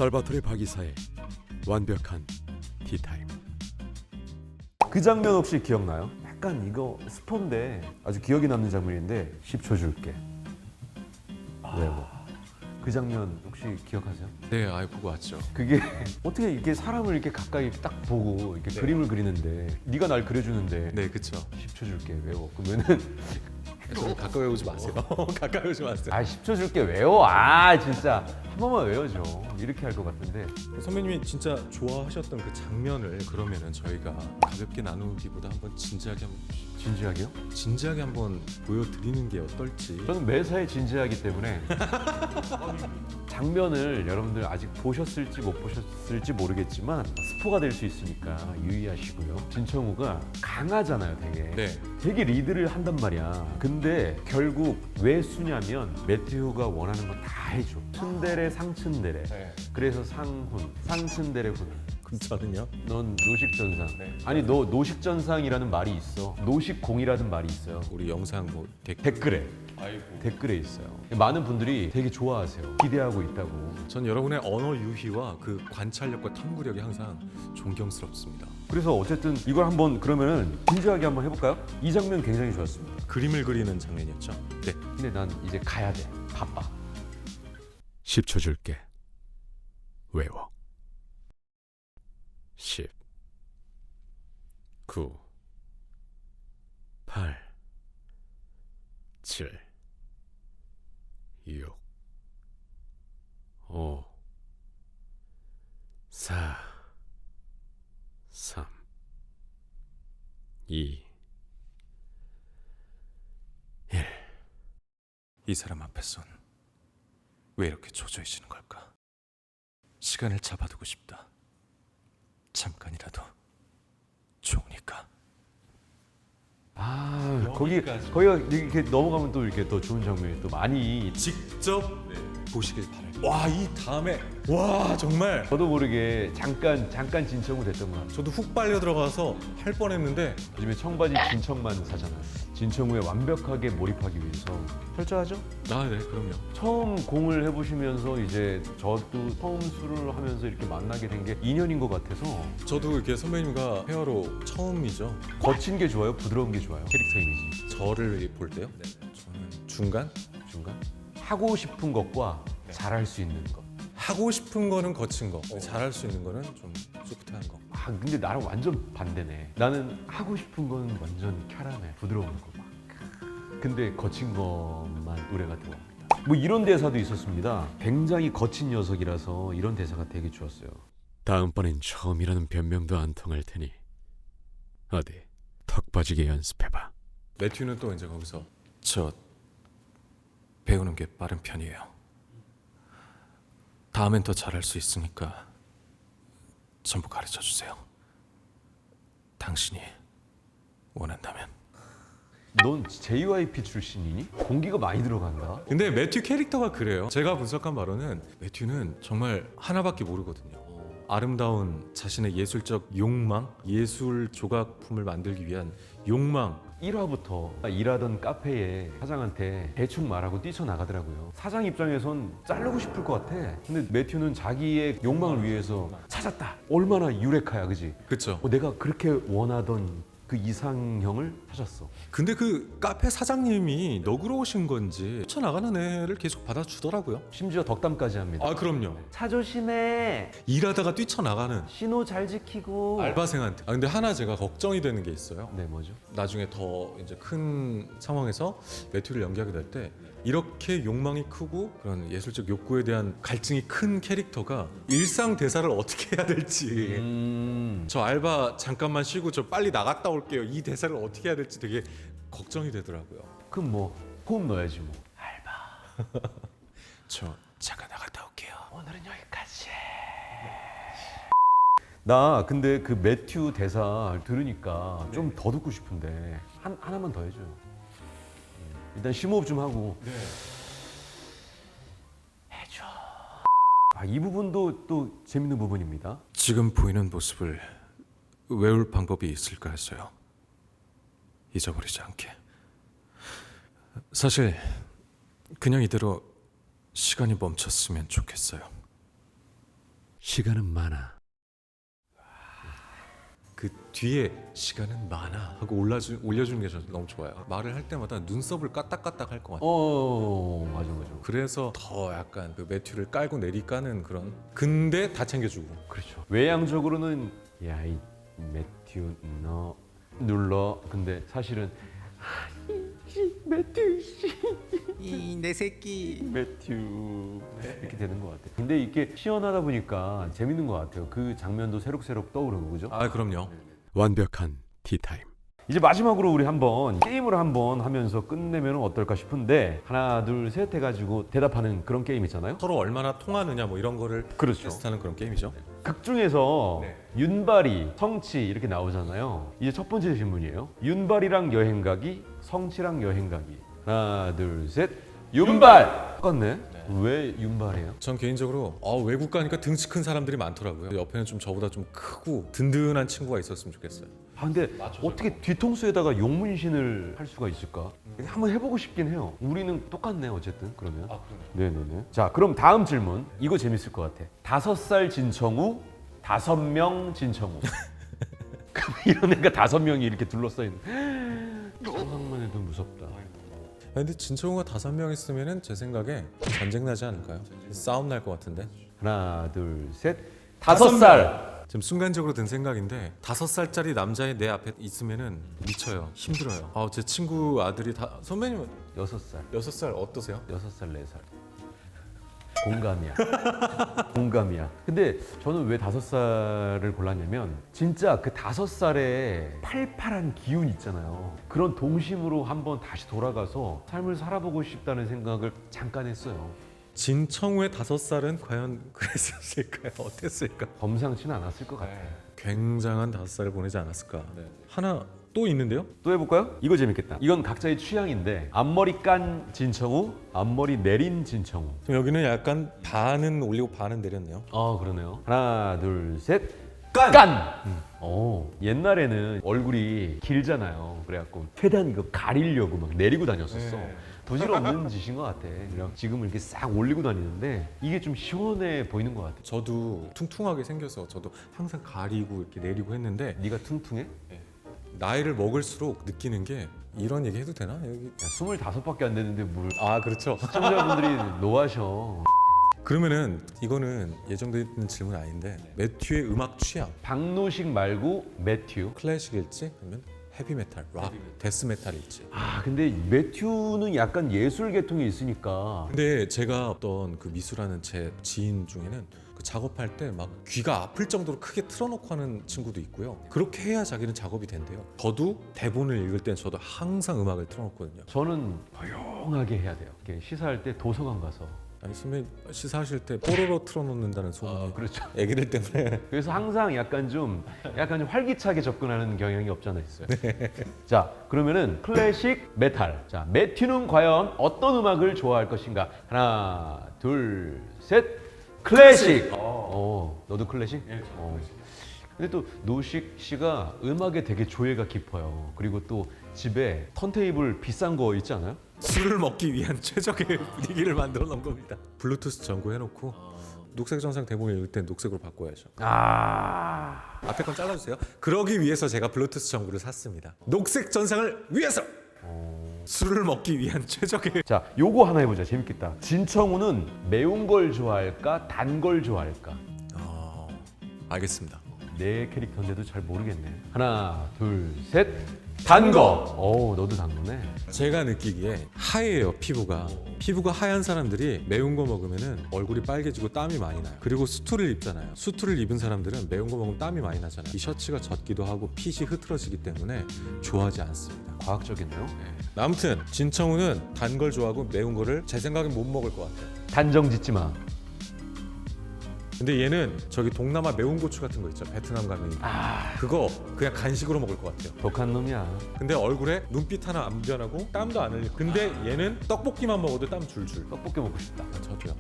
살바토레 바기사의 완벽한 티타임. 그 장면 혹시 기억나요? 약간 이거 스폰데 아주 기억에 남는 장면인데 10초 줄게. 그 장면 혹시 기억하세요? 네, 아예 보고 왔죠. 그게 어떻게 이렇게 사람을 이렇게 가까이 이렇게 딱 보고 이렇게 그림을 그리는데 네가 날 그려주는데 네, 그쵸. 10초 줄게 외워. 그러면은 좀 가까이 오지 마세요. 가까이 오지 마세요. 10초 줄게 외워. 진짜 한 번만 외워줘. 이렇게 할 것 같은데. 선배님이 진짜 좋아하셨던 그 장면을 그러면은 저희가 가볍게 나누기보다 한번 진지하게요? 진지하게 한번 보여드리는 게 어떨지. 저는 매사에 진지하기 때문에 장면을 여러분들 아직 보셨을지 못 보셨을지 모르겠지만 스포가 될 수 있으니까 유의하시고요. 진청우가 강하잖아요, 되게. 네. 되게 리드를 한단 말이야. 근데 결국 왜 수냐면 매튜가 원하는 거 다 해줘. 춘대래 상춘대래. 네. 그래서 상훈, 상춘대래 훈. 그럼 저는요? 넌 노식전상. 네. 아니 너 노식전상이라는 말이 있어. 노식공이라는 말이 있어요. 우리 영상 뭐 댓글에. 아이고. 댓글에 있어요. 많은 분들이 되게 좋아하세요. 기대하고 있다고. 전 여러분의 언어 유희와 그 관찰력과 탐구력이 항상 존경스럽습니다. 그래서 어쨌든 이걸 한번 그러면은 진지하게 한번 해볼까요? 이 장면 굉장히 좋았습니다. 그림을 그리는 장면이었죠. 네. 근데 난 이제 가야 돼. 바빠. 10초 줄게. 외워. 10 9 8 7 6 5 4 3 2 1. 이 사람 앞에선 왜 이렇게 초조해지는 걸까? 시간을 잡아두고 싶다. 잠깐이라도 좋으니까. 거기가 이렇게 넘어가면 또 이렇게 더 좋은 장면이 또 많이. 직접 보시길 바랄게요. 와, 이 다음에 와 정말 저도 모르게 잠깐 진청우 됐던 것 같아요. 저도 훅 빨려 들어가서 할 뻔했는데 요즘에 청바지 진청만 사잖아요. 진청우에 완벽하게 몰입하기 위해서 철저하죠? 네, 그럼요. 처음 공을 해보시면서 이제 저도 처음 술을 하면서 이렇게 만나게 된 게 인연인 것 같아서. 저도 이렇게 선배님과 페어로 처음이죠. 거친 게 좋아요? 부드러운 게 좋아요? 캐릭터 이미지 저를 볼 때요? 저는 중간? 중간? 하고 싶은 것과 잘할 수 있는 것. 하고 싶은 거는 거친 거, 잘할 수 있는 거는 좀 소프트한 거. 근데 나랑 완전 반대네. 나는 하고 싶은 건 완전 캬라멜 부드러운 거 막. 근데 거친 것만 노래가 들어옵니다. 뭐 이런 대사도 있었습니다. 굉장히 거친 녀석이라서 이런 대사가 되게 좋았어요. 다음번엔 처음이라는 변명도 안 통할 테니 어디 턱 빠지게 연습해봐. 매튜는 또 이제 거기서 저 배우는 게 빠른 편이에요. 다음엔 더 잘할 수 있으니까 전부 가르쳐 주세요. 당신이 원한다면. 넌 JYP 출신이니? 공기가 많이 들어간다. 근데 매튜 캐릭터가 그래요. 제가 분석한 바로는 매튜는 정말 하나밖에 모르거든요. 아름다운 자신의 예술적 욕망, 예술 조각품을 만들기 위한 욕망. 1화부터 일하던 카페에 사장한테 대충 말하고 뛰쳐나가더라고요. 사장 입장에선 자르고 싶을 것 같아. 근데 매튜는 자기의 욕망을 위해서 찾았다. 얼마나 유레카야, 그지? 그쵸? 내가 그렇게 원하던 그 이상형을 찾았어. 근데 그 카페 사장님이 너그러우신 건지 뛰쳐나가는 애를 계속 받아주더라고요. 심지어 덕담까지 합니다. 그럼요. 차 조심해. 일하다가 뛰쳐나가는 신호 잘 지키고. 알바생한테. 근데 하나 제가 걱정이 되는 게 있어요. 네, 뭐죠? 나중에 더 이제 큰 상황에서 매튜를 연기하게 될 때 이렇게 욕망이 크고 그런 예술적 욕구에 대한 갈증이 큰 캐릭터가 일상 대사를 어떻게 해야 될지 저 알바 잠깐만 쉬고 저 빨리 나갔다 올게요 이 대사를 어떻게 해야 될지 되게 걱정이 되더라고요. 그럼 뭐 호흡 넣어야지 뭐. 저 잠깐 나갔다 올게요. 오늘은 여기까지. 나 근데 그 매튜 대사 들으니까 좀 더 듣고 싶은데 하나만 더 해줘요. 일단 심호흡 좀 하고. 해줘. 이 부분도 또 재밌는 부분입니다. 지금 보이는 모습을 외울 방법이 있을까 했어요. 잊어버리지 않게. 사실 그냥 이대로 시간이 멈췄으면 좋겠어요. 시간은 많아. 그 뒤에 시간은 많아 하고 올려주는 게 저는 너무 좋아요. 말을 할 때마다 눈썹을 까딱까딱 할 것 같아요. 맞아 맞아. 그래서 더 약간 그 매튜를 깔고 내리까는 그런. 근데 다 챙겨주고. 그렇죠. 외향적으로는 야 이 매튜 너 눌러. 근데 사실은 매튜 씨 이 내 새끼. 매튜 이렇게 되는 것 같아. 근데 이게 시연하다 보니까 재밌는 것 같아요. 그 장면도 새록새록 떠오르고 그죠? 아 그럼요. 완벽한 티타임. 이제 마지막으로 우리 한번 게임을 한번 하면서 끝내면 어떨까 싶은데 하나 둘 셋 해가지고 대답하는 그런 게임 있잖아요. 서로 얼마나 통하느냐 뭐 이런 거를 그렇죠. 테스트하는 그런 게임이죠. 극 중에서 네. 윤발이, 성치 이렇게 나오잖아요. 이제 첫 번째 질문이에요. 윤발이랑 여행 가기, 성치랑 여행 가기. 하나, 둘, 셋. 윤발. 똑같네. 왜 윤발이에요? 전 개인적으로 외국 가니까 등치 큰 사람들이 많더라고요. 옆에는 좀 저보다 좀 크고 든든한 친구가 있었으면 좋겠어요. 근데 어떻게 뒤통수에다가 용문신을 할 수가 있을까? 한번 해보고 싶긴 해요. 우리는 똑같네 어쨌든 그러면. 네네네. 자 그럼 다음 질문. 이거 재밌을 것 같아. 5살 진청우, 5명 진청우. 이런 애가 5명이 이렇게 둘러싸 있는. 상상만 해도 무섭다. 근데 진청우가 5명 있으면은 제 생각에 전쟁 나지 않을까요? 싸움 날 것 같은데. 하나, 둘, 셋. 5살. 지금 순간적으로 든 생각인데 5살짜리 남자애 내 앞에 있으면은 미쳐요. 힘들어요. 제 친구 아들이 다 선배님은 6살. 6살 어떠세요? 6살, 4살. 공감이야. 공감이야. 근데 저는 왜 5살을 골랐냐면 진짜 그 5살의 팔팔한 기운 있잖아요. 그런 동심으로 한번 다시 돌아가서 삶을 살아보고 싶다는 생각을 잠깐 했어요. 진청우의 5살은 과연 그랬었을까요? 어땠을까? 범상치는 않았을 것 같아요. 굉장한 5살을 보내지 않았을까? 하나 또 있는데요? 또 해볼까요? 이거 재밌겠다. 이건 각자의 취향인데 앞머리 깐 진청우, 앞머리 내린 진청우. 그럼 여기는 약간 반은 올리고 반은 내렸네요. 그러네요. 하나, 둘, 셋. 깐! 옛날에는 얼굴이 길잖아요. 그래갖고 최대한 이거 가리려고 막 내리고 다녔었어. 부질없는 짓인 것 같아. 그냥 지금은 이렇게 싹 올리고 다니는데 이게 좀 시원해 보이는 것 같아. 저도 퉁퉁하게 생겨서 저도 항상 가리고 이렇게 내리고 했는데 네가 퉁퉁해? 나이를 먹을수록 느끼는 게 이런 얘기 해도 되나? 여기 야, 25밖에 안 됐는데 뭘 그렇죠. 시청자분들이 노하셔. 그러면은 이거는 예정된 질문 아닌데 매튜의 음악 취향 박노식 말고 매튜. 클래식일지 아니면 헤비메탈, 락, 데스메탈일지. 근데 매튜는 약간 예술 계통이 있으니까. 근데 제가 어떤 그 미술하는 제 지인 중에는 그 작업할 때 막 귀가 아플 정도로 크게 틀어놓고 하는 친구도 있고요. 그렇게 해야 자기는 작업이 된대요. 저도 대본을 읽을 땐 저도 항상 음악을 틀어놓거든요. 저는 조용하게 해야 돼요. 이렇게 시사할 때 도서관 가서. 아니 선배 시사하실 때 뽀로로 틀어놓는다는 소문이 그렇죠. 애기들 때문에. 그래서 항상 약간 좀 활기차게 접근하는 경향이 없지 않아 있어요. 자, 그러면은 클래식, 메탈. 자, 매튜는 과연 어떤 음악을 좋아할 것인가? 하나, 둘, 셋. 클래식. 너도 클래식? 네, 근데 또 노식 씨가 음악에 되게 조예가 깊어요. 그리고 또 집에 턴테이블 비싼 거 있지 않아요? 술을 먹기 위한 최적의 분위기를 만들어 놓은 겁니다. 블루투스 전구 해놓고 녹색 전상 대본을 읽을 땐 녹색으로 바꿔야죠. 앞에 건 잘라주세요. 그러기 위해서 제가 블루투스 전구를 샀습니다. 녹색 전상을 위해서. 술을 먹기 위한 최적의. 자, 요거 하나 해보자. 재밌겠다. 진청우는 매운 걸 좋아할까, 단 걸 좋아할까? 알겠습니다. 내 캐릭터인데도 잘 모르겠네. 하나, 둘, 셋. 단 거. 너도 단 거네. 제가 느끼기에 하얘요 피부가. 피부가 하얀 사람들이 매운 거 먹으면은 얼굴이 빨개지고 땀이 많이 나요. 그리고 수트를 입잖아요. 수트를 입은 사람들은 매운 거 먹으면 땀이 많이 나잖아요. 이 셔츠가 젖기도 하고 핏이 흐트러지기 때문에 좋아하지 않습니다. 과학적이네요. 아무튼 진청우는 단 걸 좋아하고 매운 거를 제 생각엔 못 먹을 것 같아요. 단정 짓지 마. 근데 얘는 저기 동남아 매운 고추 같은 거 있죠. 베트남 가면 그거 그냥 간식으로 먹을 것 같아요. 독한 놈이야. 근데 얼굴에 눈빛 하나 안 변하고 땀도 안 흘리고. 근데 얘는 떡볶이만 먹어도 땀 줄줄. 떡볶이 먹고 싶다. 저도요.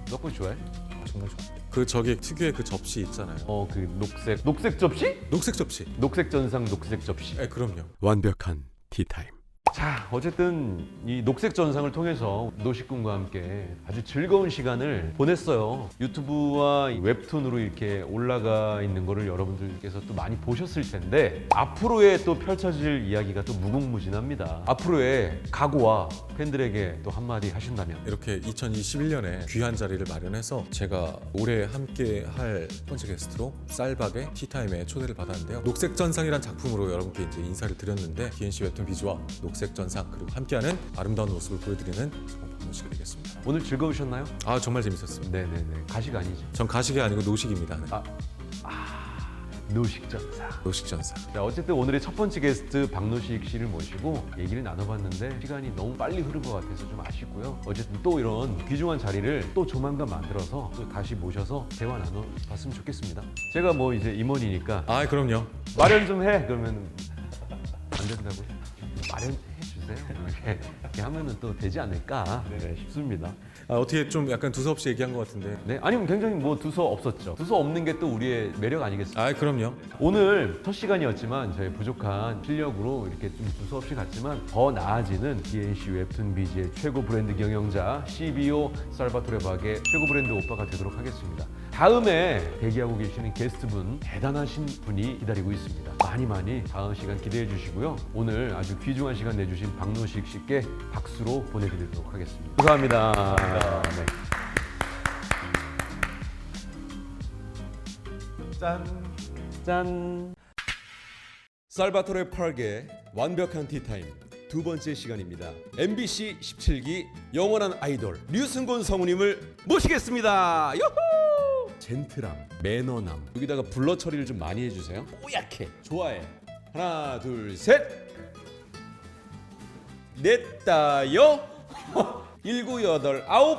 떡볶이 좋아해? 정말 좋아. 그 저기 특유의 그 접시 있잖아요. 그 녹색 접시? 녹색 접시. 녹색 전상 녹색 접시. 그럼요. 완벽한 티타임. 자, 어쨌든 이 녹색 전상을 통해서 노식군과 함께 아주 즐거운 시간을 보냈어요. 유튜브와 이 웹툰으로 이렇게 올라가 있는 거를 여러분들께서 또 많이 보셨을 텐데 앞으로의 또 펼쳐질 이야기가 또 무궁무진합니다. 앞으로의 각오와 팬들에게 또 한마디 하신다면. 이렇게 2021년에 귀한 자리를 마련해서 제가 올해 함께 할 첫 번째 게스트로 쌀박의 티타임에 초대를 받았는데요. 녹색전상이란 작품으로 여러분께 이제 인사를 드렸는데 DNC 웹툰 비주와 녹색전상 그리고 함께하는 아름다운 모습을 보여드리는 박노식이 되겠습니다. 오늘 즐거우셨나요? 아 정말 재밌었습니다. 네네네. 가식 아니죠? 전 가식이 아니고 노식입니다. 네. 노식전상. 노식전상. 자, 어쨌든 오늘의 첫 번째 게스트 박노식 씨를 모시고 얘기를 나눠봤는데 시간이 너무 빨리 흐른 것 같아서 좀 아쉽고요. 어쨌든 또 이런 귀중한 자리를 또 조만간 만들어서 또 다시 모셔서 대화 나눠봤으면 좋겠습니다. 제가 뭐 이제 임원이니까 아 그럼요. 마련 좀 해. 그러면 안 된다고요? 마련해 주세요. 이렇게 하면은 또 되지 않을까 싶습니다. 아, 어떻게 좀 약간 두서없이 얘기한 것 같은데. 네, 아니면 굉장히 뭐 두서 없었죠. 두서 없는 게 또 우리의 매력 아니겠습니까? 아 그럼요. 오늘 첫 시간이었지만 저희 부족한 실력으로 이렇게 좀 두서없이 갔지만 더 나아지는 DNC 웹툰 비지의 최고 브랜드 경영자 CBO 살바토레 박의 최고 브랜드 오빠가 되도록 하겠습니다. 다음에 대기하고 계시는 게스트분 대단하신 분이 기다리고 있습니다. 많이 다음 시간 기대해 주시고요. 오늘 아주 귀중한 시간 내주신 박노식 씨께 박수로 보내드리도록 하겠습니다. 감사합니다. 네. 짠. 살바토레 팔게 완벽한 티타임 두 번째 시간입니다. MBC 17기 영원한 아이돌 류승곤 성우님을 모시겠습니다. 요호! 젠틀함, 매너남 여기다가 블러 처리를 좀 많이 해주세요. 뽀얗게 좋아해. 하나, 둘, 셋. 넷, 다여. 19, 8, 9.